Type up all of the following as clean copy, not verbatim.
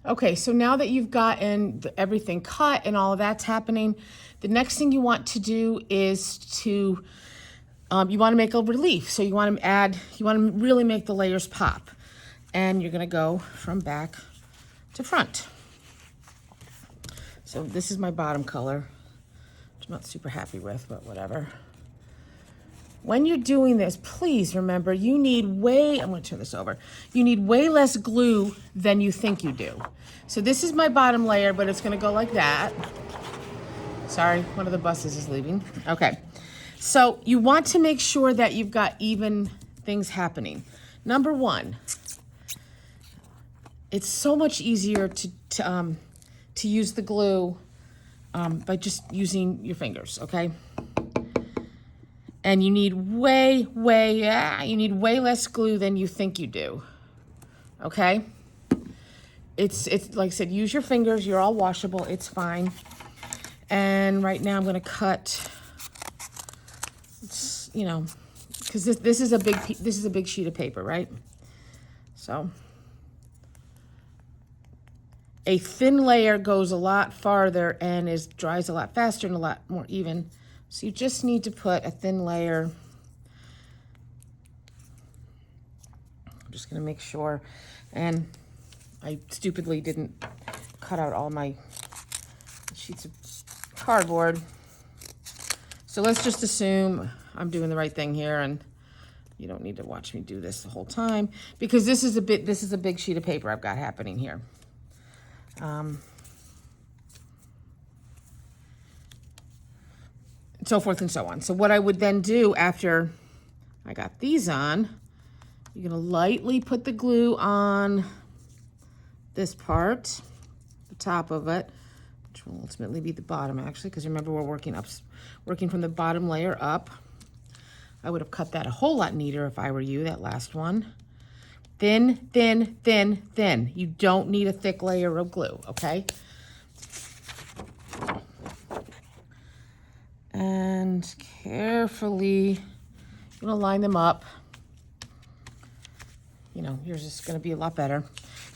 Okay, so now that you've gotten everything cut and all of that's happening, the next thing you want to do is to, you want to make a relief. So you want to really make the layers pop. And you're gonna go from back to front. So this is my bottom color, which I'm not super happy with, but whatever. When you're doing this, please remember you need I'm gonna turn this over. You need way less glue than you think you do. So this is my bottom layer, but it's gonna go like that. Sorry, one of the buses is leaving. Okay, so you want to make sure that you've got even things happening. Number one, it's so much easier to use the glue by just using your fingers, okay? And you need way less glue than you think you do, okay? It's like I said, use your fingers. You're all washable. It's fine. And right now I'm gonna cut, you know, because this is a big sheet of paper, right? So a thin layer goes a lot farther and dries a lot faster and a lot more even. So you just need to put a thin layer. I'm just gonna make sure. And I stupidly didn't cut out all my sheets of cardboard. So let's just assume I'm doing the right thing here, and you don't need to watch me do this the whole time, because this is a big sheet of paper I've got happening here. So forth and so on. So what I would then do after I got these on, you're gonna lightly put the glue on this part, the top of it, which will ultimately be the bottom actually, because remember we're working from the bottom layer up. I would have cut that a whole lot neater if I were you, that last one. Thin, thin, thin, thin. You don't need a thick layer of glue, okay? And carefully, you're gonna line them up. You know, yours is gonna be a lot better.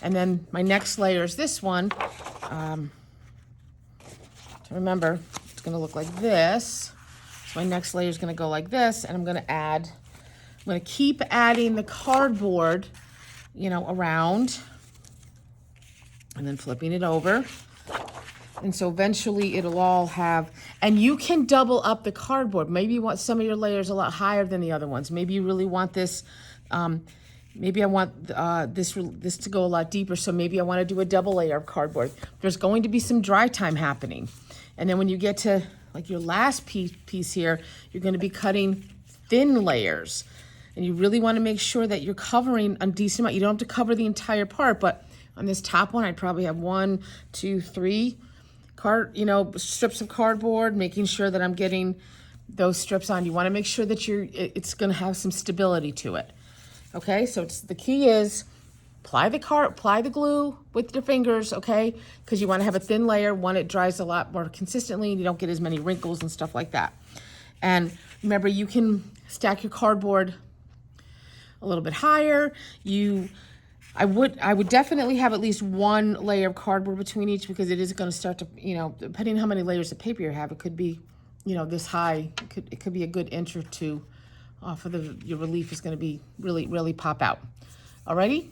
And then my next layer is this one. Remember, it's gonna look like this. So my next layer is gonna go like this, and I'm gonna keep adding the cardboard, you know, around, and then flipping it over. And so eventually it'll all have, and you can double up the cardboard. Maybe you want some of your layers a lot higher than the other ones. Maybe you really want this, maybe I want this to go a lot deeper, so maybe I want to do a double layer of cardboard. There's going to be some dry time happening. And then when you get to like your last piece here, you're going to be cutting thin layers. And you really want to make sure that you're covering a decent amount. You don't have to cover the entire part, but on this top one, I'd probably have 1, 2, 3 strips of cardboard, making sure that I'm getting those strips on. You want to make sure that it's going to have some stability to it. Okay, so the key is apply the glue with your fingers, okay? Because you want to have a thin layer. One, it dries a lot more consistently, and you don't get as many wrinkles and stuff like that. And remember, you can stack your cardboard a little bit higher. I would definitely have at least one layer of cardboard between each, because it is going to start to, you know, depending on how many layers of paper you have, it could be, you know, this high. It could be a good inch or two. Your relief is going to be really pop out. Alrighty?